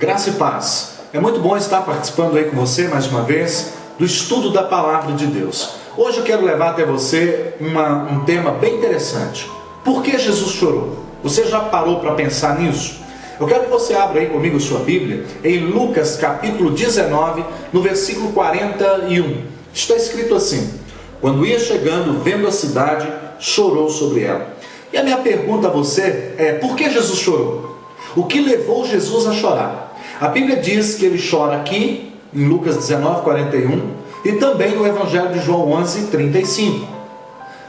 Graça e paz. É muito bom estar participando aí com você mais uma vez do estudo da Palavra de Deus. Hoje eu quero levar até você um tema bem interessante. Por que Jesus chorou? Você já parou para pensar nisso? Eu quero que você abra aí comigo sua Bíblia em Lucas capítulo 19, no versículo 41. Está escrito assim: quando ia chegando, vendo a cidade, chorou sobre ela. E a minha pergunta a você é: por que Jesus chorou? O que levou Jesus a chorar? A Bíblia diz que ele chora aqui, em Lucas 19, 41, e também no Evangelho de João 11, 35.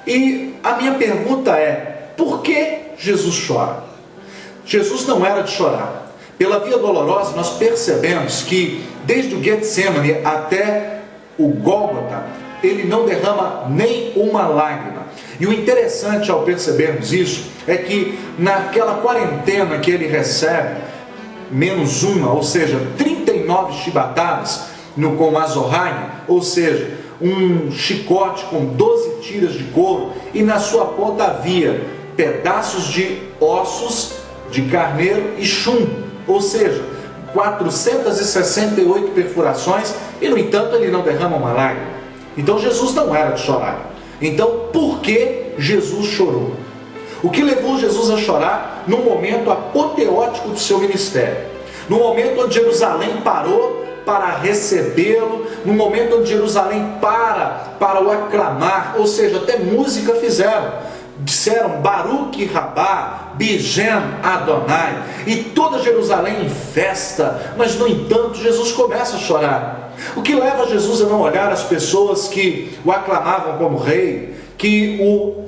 E a minha pergunta é: por que Jesus chora? Jesus não era de chorar. Pela via dolorosa, nós percebemos que desde o Getsemane até o Gólgota, ele não derrama nem uma lágrima. E o interessante ao percebermos isso é que naquela quarentena que ele recebe, menos uma, ou seja, 39 chibatadas com azorrague, ou seja, um chicote com 12 tiras de couro, e na sua ponta havia pedaços de ossos de carneiro e chumbo, ou seja, 468 perfurações, e no entanto ele não derrama uma lágrima. Então Jesus não era de chorar. Então por que Jesus chorou? O que levou Jesus a chorar no momento apoteótico do seu ministério? No momento onde Jerusalém parou para recebê-lo, no momento onde Jerusalém para o aclamar, ou seja, até música fizeram. Disseram Baruch Rabá, Bigen Adonai, e toda Jerusalém em festa, mas no entanto Jesus começa a chorar. O que leva Jesus a não olhar as pessoas que o aclamavam como rei, que o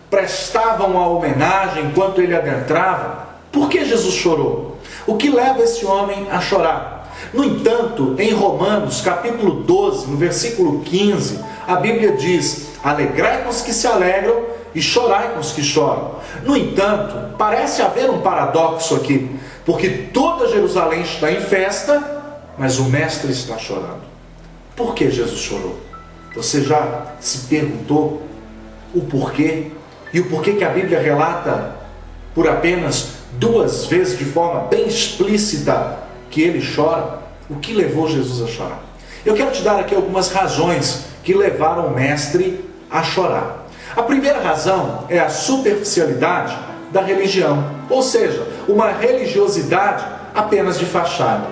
prestavam a homenagem enquanto ele adentrava? Por que Jesus chorou? O que leva esse homem a chorar? No entanto, em Romanos capítulo 12, no versículo 15, a Bíblia diz: alegrai com os que se alegram e chorai com os que choram. No entanto, parece haver um paradoxo aqui, porque toda Jerusalém está em festa, mas o mestre está chorando. Por que Jesus chorou? Você já se perguntou o porquê? E o porquê que a Bíblia relata por apenas 2 vezes de forma bem explícita que ele chora? O que levou Jesus a chorar? Eu quero te dar aqui algumas razões que levaram o mestre a chorar. A primeira razão é a superficialidade da religião, ou seja, uma religiosidade apenas de fachada.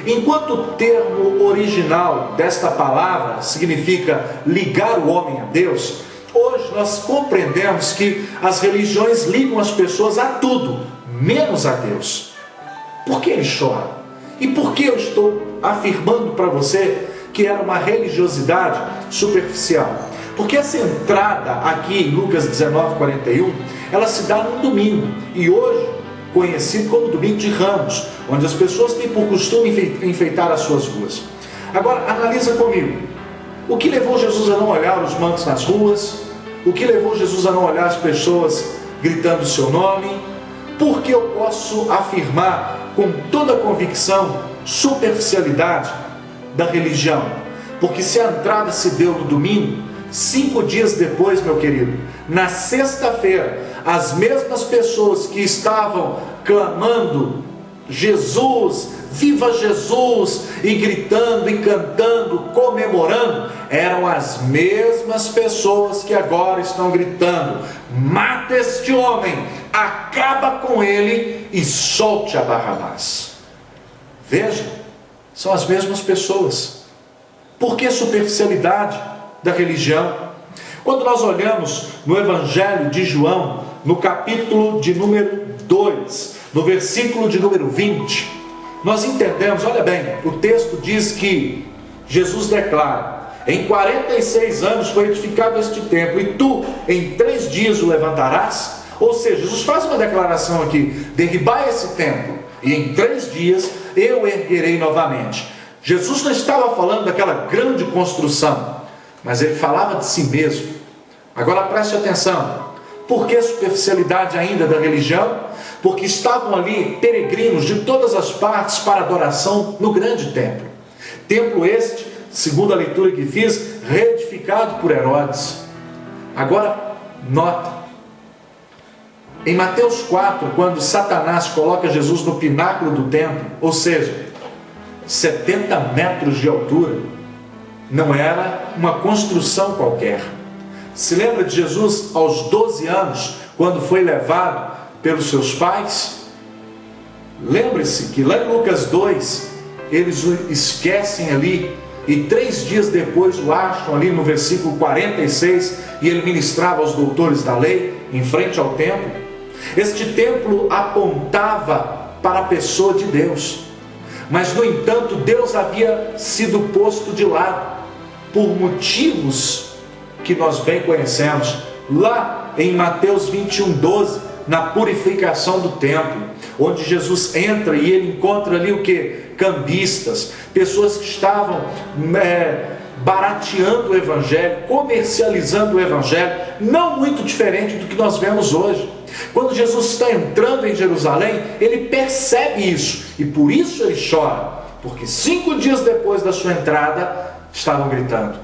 Enquanto o termo original desta palavra significa ligar o homem a Deus, hoje nós compreendemos que as religiões ligam as pessoas a tudo, menos a Deus. Por que ele chora? E por que eu estou afirmando para você que era uma religiosidade superficial? Porque essa entrada aqui em Lucas 19, 41, ela se dá num domingo, e hoje conhecido como Domingo de Ramos, onde as pessoas têm por costume enfeitar as suas ruas. Agora, analisa comigo. O que levou Jesus a não olhar os mantos nas ruas? O que levou Jesus a não olhar as pessoas gritando o seu nome? Porque eu posso afirmar com toda a convicção superficialidade da religião. Porque se a entrada se deu no domingo, 5 dias depois, meu querido, na sexta-feira, as mesmas pessoas que estavam clamando Jesus, viva Jesus, e gritando e cantando, comemorando, eram as mesmas pessoas que agora estão gritando: mata este homem, acaba com ele e solte a Barrabás. Veja, são as mesmas pessoas. Por que superficialidade da religião? Quando nós olhamos no Evangelho de João, no capítulo de número 2, no versículo de número 20, nós entendemos, olha bem, o texto diz que Jesus declara: em 46 anos foi edificado este templo, e tu em 3 dias o levantarás? Ou seja, Jesus faz uma declaração aqui: derribai esse templo, e em 3 dias eu erguerei novamente. Jesus não estava falando daquela grande construção, mas ele falava de si mesmo. Agora preste atenção. Por que a superficialidade ainda da religião? Porque estavam ali peregrinos de todas as partes para adoração no grande templo. Templo este, segundo a leitura que fiz, reedificado por Herodes. Agora, nota. Em Mateus 4, quando Satanás coloca Jesus no pináculo do templo, ou seja, 70 metros de altura, não era uma construção qualquer. Se lembra de Jesus aos 12 anos, quando foi levado pelos seus pais? Lembre-se que lá em Lucas 2, eles o esquecem ali, e 3 dias depois o acham ali no versículo 46, e ele ministrava aos doutores da lei, em frente ao templo. Este templo apontava para a pessoa de Deus, mas no entanto Deus havia sido posto de lado, por motivos que nós bem conhecemos, lá em Mateus 21:12, na purificação do templo, onde Jesus entra e ele encontra ali o que? Cambistas, pessoas que estavam barateando o Evangelho, comercializando o Evangelho, não muito diferente do que nós vemos hoje. Quando Jesus está entrando em Jerusalém, ele percebe isso, e por isso ele chora, porque 5 dias depois da sua entrada, estavam gritando: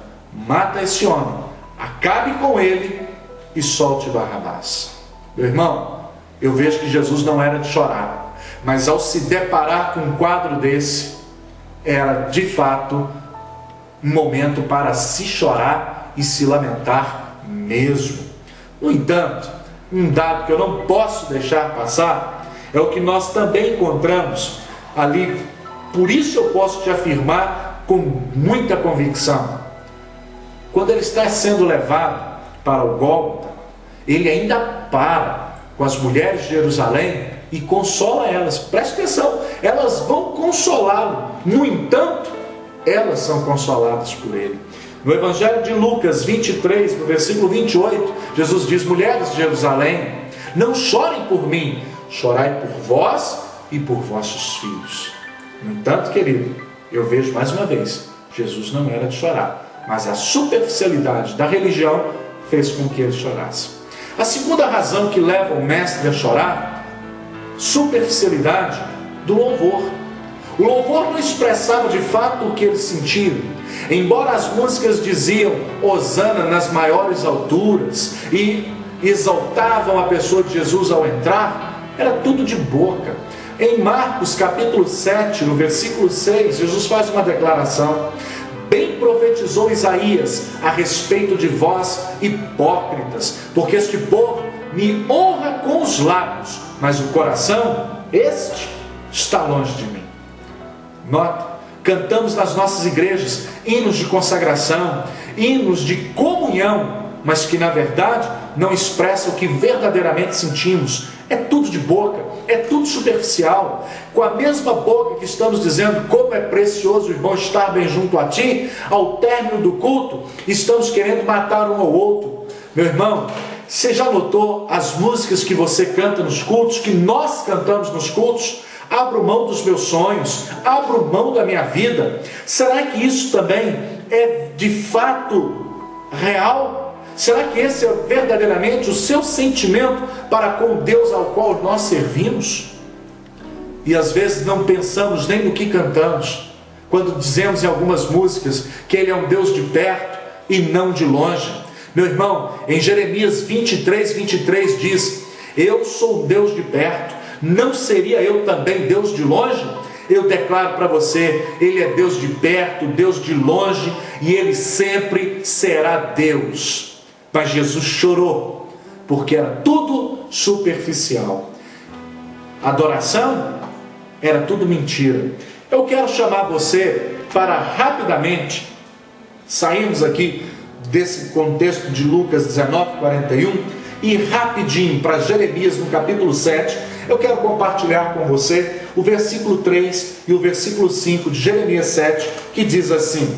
mata esse homem, acabe com ele e solte Barrabás. Meu irmão, eu vejo que Jesus não era de chorar, mas ao se deparar com um quadro desse, era de fato um momento para se chorar e se lamentar mesmo. No entanto, um dado que eu não posso deixar passar é o que nós também encontramos ali. Por isso eu posso te afirmar com muita convicção: quando ele está sendo levado para o Gólgota, ele ainda para com as mulheres de Jerusalém e consola elas. Preste atenção, elas vão consolá-lo, no entanto, elas são consoladas por ele. No Evangelho de Lucas 23, no versículo 28, Jesus diz: mulheres de Jerusalém, não chorem por mim, chorai por vós e por vossos filhos. No entanto, querido, eu vejo mais uma vez, Jesus não era de chorar, mas a superficialidade da religião fez com que ele chorasse. A segunda razão que leva o mestre a chorar: superficialidade do louvor. O louvor não expressava de fato o que ele sentia. Embora as músicas diziam Hosana nas maiores alturas e exaltavam a pessoa de Jesus ao entrar, era tudo de boca. Em Marcos capítulo 7, no versículo 6, Jesus faz uma declaração: bem profetizou Isaías a respeito de vós, hipócritas, porque este povo me honra com os lábios, mas o coração, este está longe de mim. Nota, cantamos nas nossas igrejas hinos de consagração, hinos de comunhão, mas que na verdade não expressam o que verdadeiramente sentimos. É tudo de boca, é tudo superficial. Com a mesma boca que estamos dizendo como é precioso, irmão, estar bem junto a ti, ao término do culto, estamos querendo matar um ao outro. Meu irmão, você já notou as músicas que você canta nos cultos, que nós cantamos nos cultos? Abro mão dos meus sonhos, abro mão da minha vida. Será que isso também é de fato real? Será que esse é verdadeiramente o seu sentimento para com o Deus ao qual nós servimos? E às vezes não pensamos nem no que cantamos, quando dizemos em algumas músicas que Ele é um Deus de perto e não de longe. Meu irmão, em Jeremias 23:23 diz: eu sou um Deus de perto, não seria eu também Deus de longe? Eu declaro para você, Ele é Deus de perto, Deus de longe, e Ele sempre será Deus. Mas Jesus chorou, porque era tudo superficial. Adoração era tudo mentira. Eu quero chamar você para rapidamente sairmos aqui desse contexto de Lucas 19:41 e rapidinho para Jeremias no capítulo 7. Eu quero compartilhar com você o versículo 3 e o versículo 5 de Jeremias 7, que diz assim: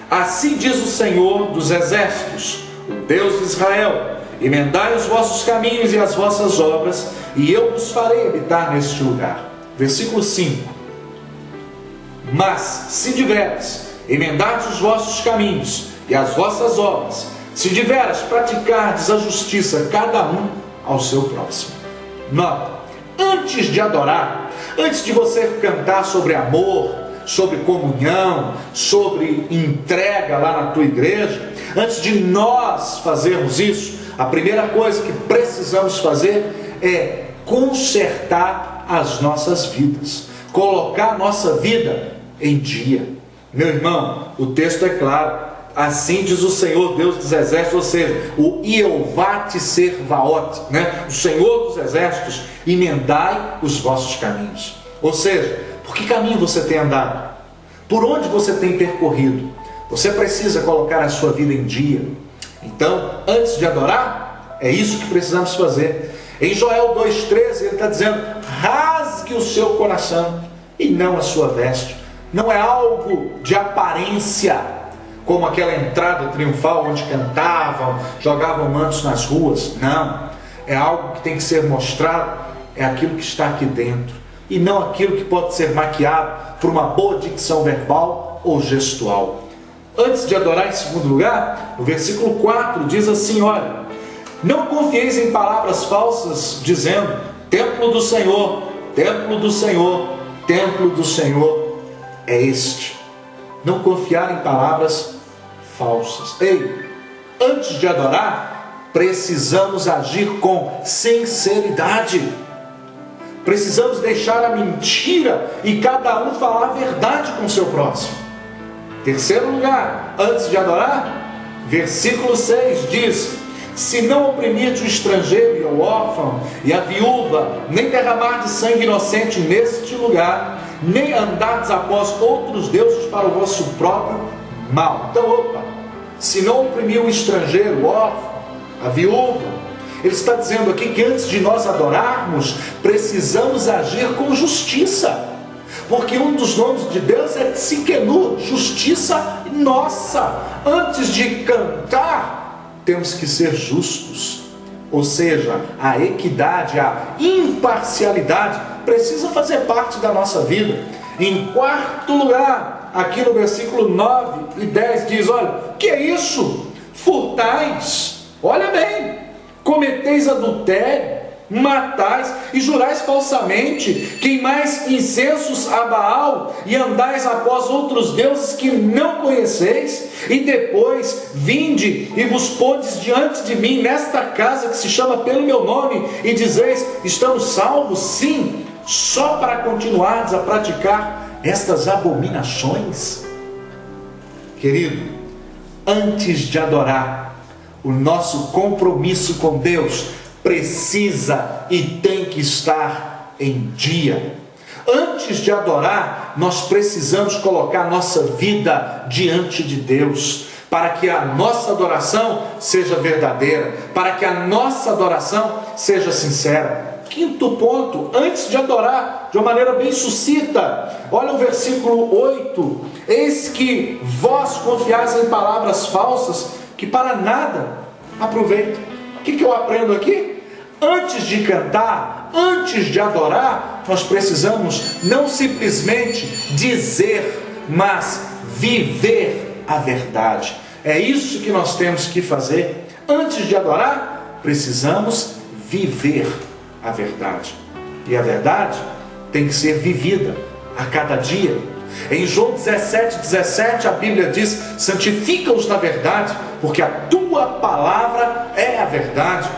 assim diz o Senhor dos exércitos, o Deus de Israel: emendai os vossos caminhos e as vossas obras, e eu vos farei habitar neste lugar. Versículo 5: mas se deveras emendardes os vossos caminhos e as vossas obras, se deveras praticardes a justiça, cada um ao seu próximo. Nota, antes de adorar, antes de você cantar sobre amor, sobre comunhão, sobre entrega lá na tua igreja, antes de nós fazermos isso, a primeira coisa que precisamos fazer é consertar as nossas vidas, colocar a nossa vida em dia. Meu irmão, o texto é claro. Assim diz o Senhor Deus dos Exércitos, ou seja, o Jeová Tservaot, né? O Senhor dos Exércitos, emendai os vossos caminhos. Ou seja, por que caminho você tem andado? Por onde você tem percorrido? Você precisa colocar a sua vida em dia. Então, antes de adorar, é isso que precisamos fazer. Em Joel 2,13 ele está dizendo: rasgue o seu coração e não a sua veste. Não é algo de aparência, como aquela entrada triunfal onde cantavam, jogavam mantos nas ruas. Não, é algo que tem que ser mostrado, é aquilo que está aqui dentro, e não aquilo que pode ser maquiado por uma boa dicção verbal ou gestual. Antes de adorar, em segundo lugar, no versículo 4 diz assim: olha, não confieis em palavras falsas, dizendo: templo do Senhor, templo do Senhor, templo do Senhor é este. Não confiar em palavras falsas. Ei, antes de adorar, precisamos agir com sinceridade. Precisamos deixar a mentira e cada um falar a verdade com o seu próximo. Terceiro lugar, antes de adorar, versículo 6 diz: se não oprimirdes o estrangeiro e o órfão e a viúva, nem derramardes sangue inocente neste lugar, nem andardes após outros deuses para o vosso próprio mal. Então, se não oprimir o estrangeiro, o órfão, a viúva, ele está dizendo aqui que antes de nós adorarmos, precisamos agir com justiça, porque um dos nomes de Deus é Tsidkenu, justiça nossa. Antes de cantar, temos que ser justos, ou seja, a equidade, a imparcialidade precisa fazer parte da nossa vida. Em quarto lugar, aqui no versículo 9 e 10 diz: olha, que é isso? Furtais, olha bem, cometeis adultério, matais e jurais falsamente, queimais incensos a Baal e andais após outros deuses que não conheceis, e depois vinde e vos pondes diante de mim nesta casa que se chama pelo meu nome, e dizeis: estamos salvos? Sim, só para continuardes a praticar estas abominações. Querido, antes de adorar, o nosso compromisso com Deus precisa e tem que estar em dia. Antes de adorar, nós precisamos colocar nossa vida diante de Deus, para que a nossa adoração seja verdadeira, para que a nossa adoração seja sincera. Quinto ponto, antes de adorar, de uma maneira bem sucinta, olha o versículo 8: eis que vós confiais em palavras falsas, que para nada aproveitam. O que eu aprendo aqui? Antes de cantar, antes de adorar, nós precisamos não simplesmente dizer, mas viver a verdade. É isso que nós temos que fazer. Antes de adorar, precisamos viver a verdade. E a verdade tem que ser vivida a cada dia. Em João 17:17 a Bíblia diz: santifica-os na verdade, porque a tua palavra é a verdade.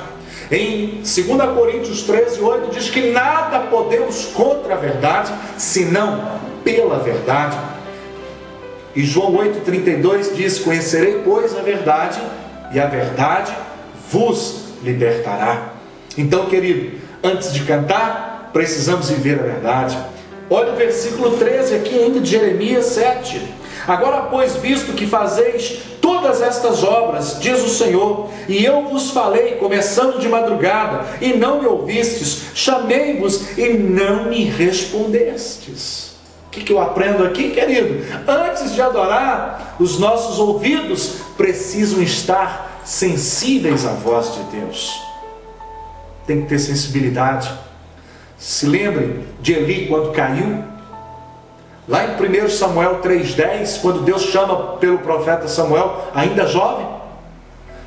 Em 2 Coríntios 13:8 diz que nada podemos contra a verdade, senão pela verdade. E João 8:32 diz: conhecerei, pois, a verdade, e a verdade vos libertará. Então, querido, antes de cantar, precisamos viver a verdade. Olha o versículo 13 aqui ainda de Jeremias 7. Agora, pois, visto que fazeis todas estas obras, diz o Senhor, e eu vos falei, começando de madrugada, e não me ouvistes, chamei-vos e não me respondestes. O que eu aprendo aqui, querido? Antes de adorar, os nossos ouvidos precisam estar sensíveis à voz de Deus. Tem que ter sensibilidade. Se lembrem de Eli quando caiu? Lá em 1 Samuel 3:10, quando Deus chama pelo profeta Samuel, ainda jovem,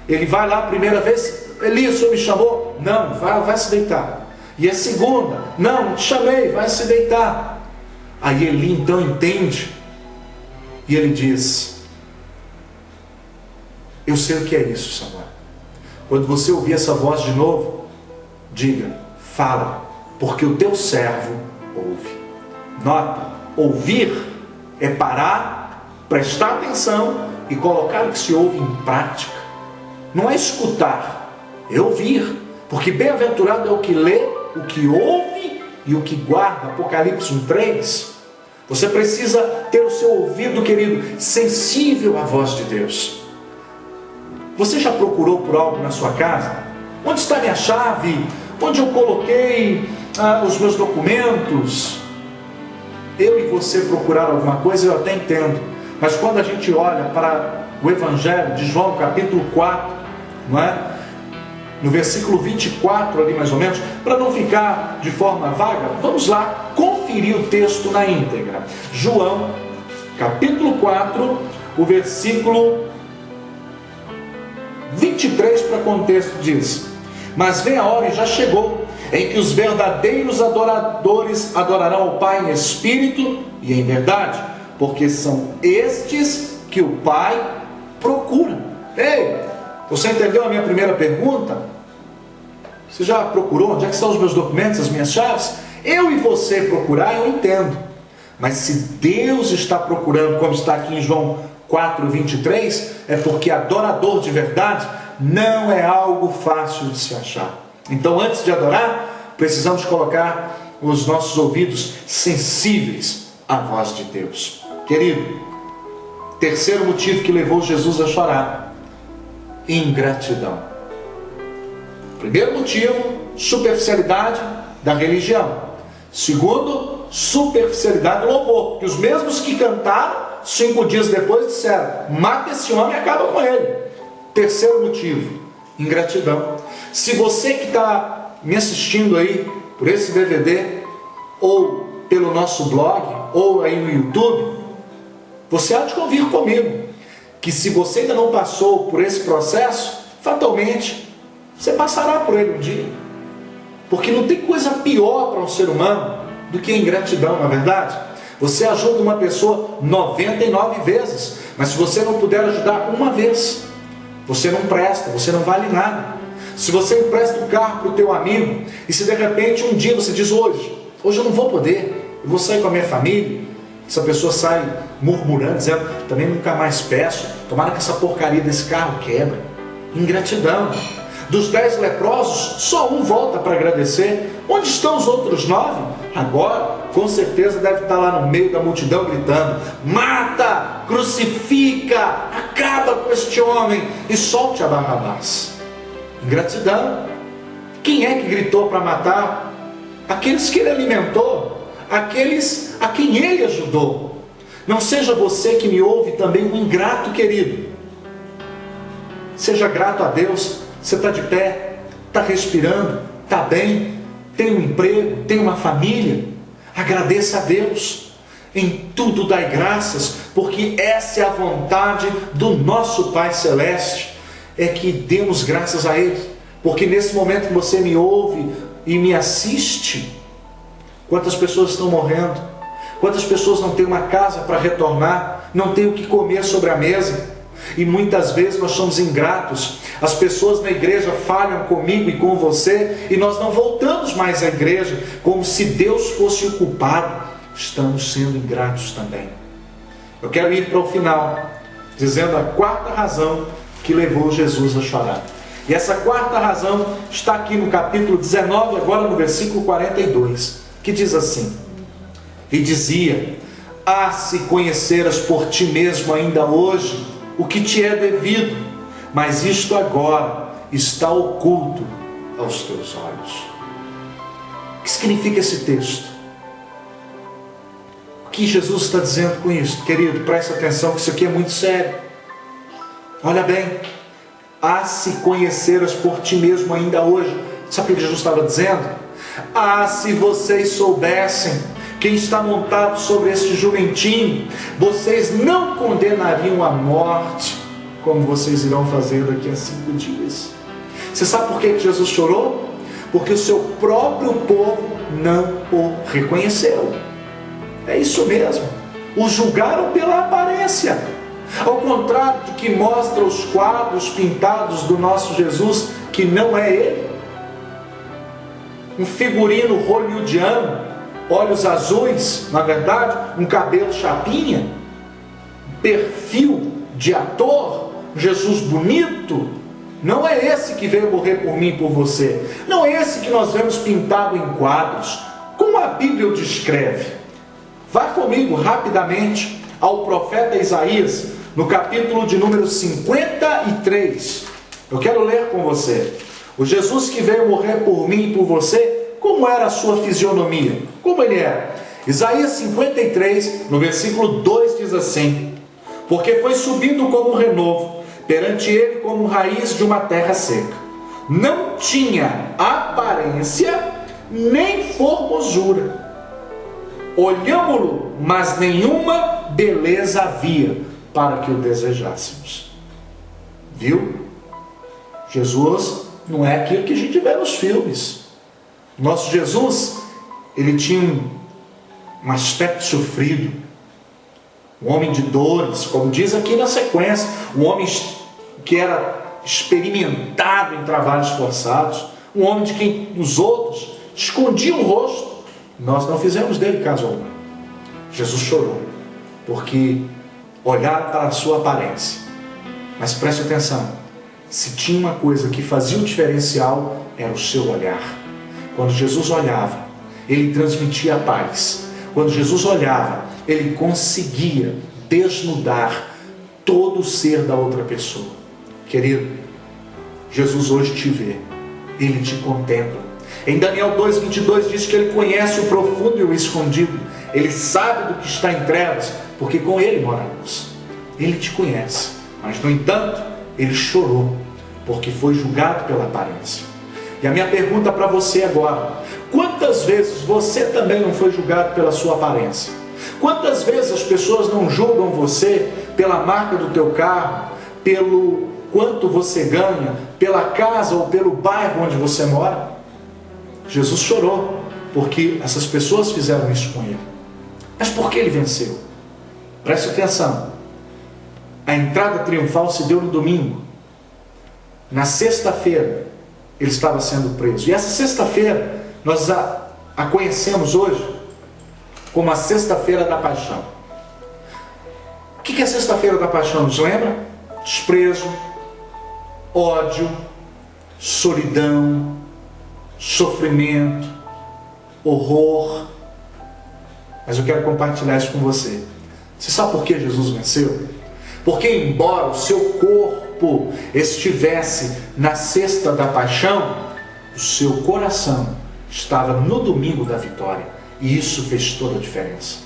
ele vai lá a primeira vez: Eli, o senhor me chamou? Não, vai se deitar. E a segunda: não, não te chamei, vai se deitar. Aí Eli então entende, e ele diz: eu sei o que é isso, Samuel. Quando você ouvir essa voz de novo, diga: fala, porque o teu servo ouve. Nota, ouvir é parar, prestar atenção e colocar o que se ouve em prática. Não é escutar, é ouvir, porque bem-aventurado é o que lê, o que ouve e o que guarda. Apocalipse 1:3. Você precisa ter o seu ouvido, querido, sensível à voz de Deus. Você já procurou por algo na sua casa? Onde está minha chave? Onde eu coloquei os meus documentos? Eu e você procurar alguma coisa, eu até entendo. Mas quando a gente olha para o Evangelho de João, capítulo 4, não é? No versículo 24 ali mais ou menos, para não ficar de forma vaga, vamos lá conferir o texto na íntegra. João, capítulo 4, o versículo 23 para contexto diz: mas vem a hora, e já chegou, em que os verdadeiros adoradores adorarão ao Pai em espírito e em verdade, porque são estes que o Pai procura. Ei, você entendeu a minha primeira pergunta? Você já procurou? Onde é que estão os meus documentos, as minhas chaves? Eu e você procurar, eu entendo. Mas se Deus está procurando, como está aqui em João 4:23, é porque adorador de verdade não é algo fácil de se achar. Então, antes de adorar, precisamos colocar os nossos ouvidos sensíveis à voz de Deus. Querido, terceiro motivo que levou Jesus a chorar: ingratidão. Primeiro motivo, superficialidade da religião. Segundo, superficialidade do louvor, que os mesmos que cantaram 5 dias depois disseram: mata esse homem e acaba com ele. Terceiro motivo, ingratidão. Se você que está me assistindo aí por esse DVD, ou pelo nosso blog, ou aí no YouTube, você há de convir comigo que se você ainda não passou por esse processo, fatalmente você passará por ele um dia. Porque não tem coisa pior para um ser humano do que a ingratidão, não é verdade? Você ajuda uma pessoa 99 vezes, mas se você não puder ajudar uma vez, você não presta, você não vale nada. Se você empresta o carro para o teu amigo, e se de repente um dia você diz: hoje eu não vou poder, eu vou sair com a minha família, essa pessoa sai murmurando, dizendo: também nunca mais peço, tomara que essa porcaria desse carro quebre. Ingratidão. Dos 10 leprosos, só um volta para agradecer. Onde estão os outros 9? Agora, com certeza deve estar lá no meio da multidão gritando: mata, crucifica, acaba com este homem e solte a Barrabás. Ingratidão. Quem é que gritou para matar? Aqueles que ele alimentou, aqueles a quem ele ajudou. Não seja você que me ouve também um ingrato, querido. Seja grato a Deus. Você está de pé, está respirando, está bem, tem um emprego, tem uma família. Agradeça a Deus. Em tudo dai graças, porque essa é a vontade do nosso Pai Celeste, é que demos graças a Ele. Porque nesse momento que você me ouve e me assiste, quantas pessoas estão morrendo, quantas pessoas não têm uma casa para retornar, não têm o que comer sobre a mesa. E muitas vezes nós somos ingratos. As pessoas na igreja falham comigo e com você, e nós não voltamos mais à igreja, como se Deus fosse o culpado. Estamos sendo ingratos também. Eu quero ir para o final, dizendo a quarta razão que levou Jesus a chorar. E essa quarta razão está aqui no capítulo 19, agora no versículo 42, que diz assim: e dizia: ah, se conheceras por ti mesmo ainda hoje o que te é devido, mas isto agora está oculto aos teus olhos. O que significa esse texto? O que Jesus está dizendo com isso? Querido, preste atenção que isso aqui é muito sério. Olha bem: ah, se conheceras por ti mesmo ainda hoje. Sabe o que Jesus estava dizendo? Ah, se vocês soubessem quem está montado sobre este jumentinho, vocês não condenariam a morte, como vocês irão fazer daqui a 5 dias. Você sabe por que Jesus chorou? Porque o seu próprio povo não o reconheceu. É isso mesmo. O julgaram pela aparência. Ao contrário do que mostra os quadros pintados do nosso Jesus, que não é Ele. um figurino hollywoodiano, olhos azuis, na verdade, um cabelo chapinha, perfil de ator, Jesus bonito. Não é esse que veio morrer por mim e por você. Não é esse que nós vemos pintado em quadros, como a Bíblia o descreve. Vá comigo rapidamente ao profeta Isaías, no capítulo de número 53. Eu quero ler com você. O Jesus que veio morrer por mim e por você, como era a sua fisionomia? Como ele era? Isaías 53, no versículo 2 diz assim: porque foi subido como um renovo, perante ele como raiz de uma terra seca. Não tinha aparência nem formosura. Olhámo-lo, mas nenhuma beleza havia para que o desejássemos. Viu? Jesus não é aquilo que a gente vê nos filmes. Nosso Jesus, ele tinha um aspecto sofrido, um homem de dores, como diz aqui na sequência, um homem que era experimentado em trabalhos forçados, um homem de quem os outros escondiam o rosto. Nós não fizemos dele caso algum. Jesus chorou, porque olharam para a sua aparência. Mas preste atenção, se tinha uma coisa que fazia o diferencial, era o seu olhar. Quando Jesus olhava, ele transmitia a paz. Quando Jesus olhava, ele conseguia desnudar todo o ser da outra pessoa. Querido, Jesus hoje te vê, ele te contempla. Em Daniel 2:22 diz que ele conhece o profundo e o escondido. Ele sabe do que está em trevas, porque com ele mora a luz. Ele te conhece, mas no entanto, ele chorou, porque foi julgado pela aparência. E a minha pergunta para você agora: quantas vezes você também não foi julgado pela sua aparência? Quantas vezes as pessoas não julgam você pela marca do teu carro, pelo quanto você ganha, pela casa ou pelo bairro onde você mora? Jesus chorou, porque essas pessoas fizeram isso com ele. Mas por que ele venceu? Preste atenção. A entrada triunfal se deu no domingo. Na sexta-feira, ele estava sendo preso. E essa sexta-feira, nós a conhecemos hoje como a Sexta-feira da Paixão. O que é a Sexta-feira da Paixão? Nos lembra? Desprezo, ódio, solidão, sofrimento, horror. Mas eu quero compartilhar isso com você. Você sabe por que Jesus venceu? Porque embora o seu corpo estivesse na sexta da paixão, o seu coração estava no domingo da vitória. E isso fez toda a diferença.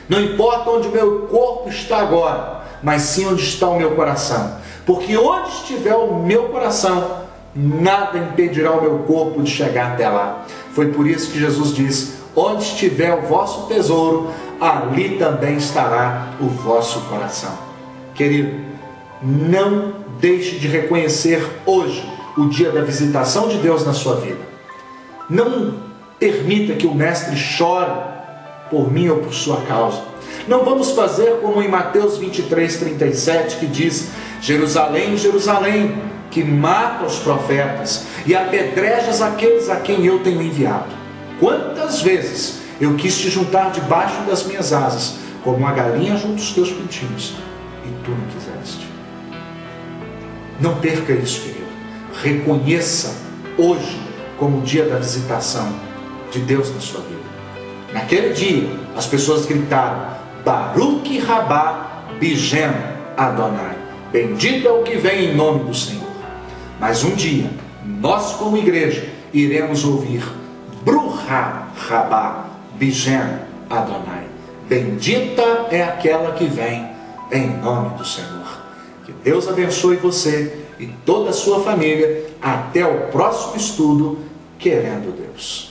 Não importa onde o meu corpo está agora, mas sim onde está o meu coração. Porque onde estiver o meu coração, nada impedirá o meu corpo de chegar até lá. Foi por isso que Jesus disse: onde estiver o vosso tesouro, ali também estará o vosso coração. Querido, não deixe de reconhecer hoje o dia da visitação de Deus na sua vida. Não permita que o Mestre chore por mim ou por sua causa. Não vamos fazer como em Mateus 23:37, que diz: Jerusalém, Jerusalém, que mata os profetas e apedrejas aqueles a quem eu tenho enviado. Quantas vezes eu quis te juntar debaixo das minhas asas, como uma galinha junto aos teus pintinhos, e tu não quiseste. Não perca isso, querido. Reconheça hoje como o dia da visitação de Deus na sua vida. Naquele dia, as pessoas gritaram: Baruch Rabá Bijem Adonai. Bendito é o que vem em nome do Senhor. Mas um dia, nós como igreja, iremos ouvir Bruchá Rabá Bijem Adonai. Bendita é aquela que vem em nome do Senhor. Que Deus abençoe você e toda a sua família. Até o próximo estudo, querendo Deus.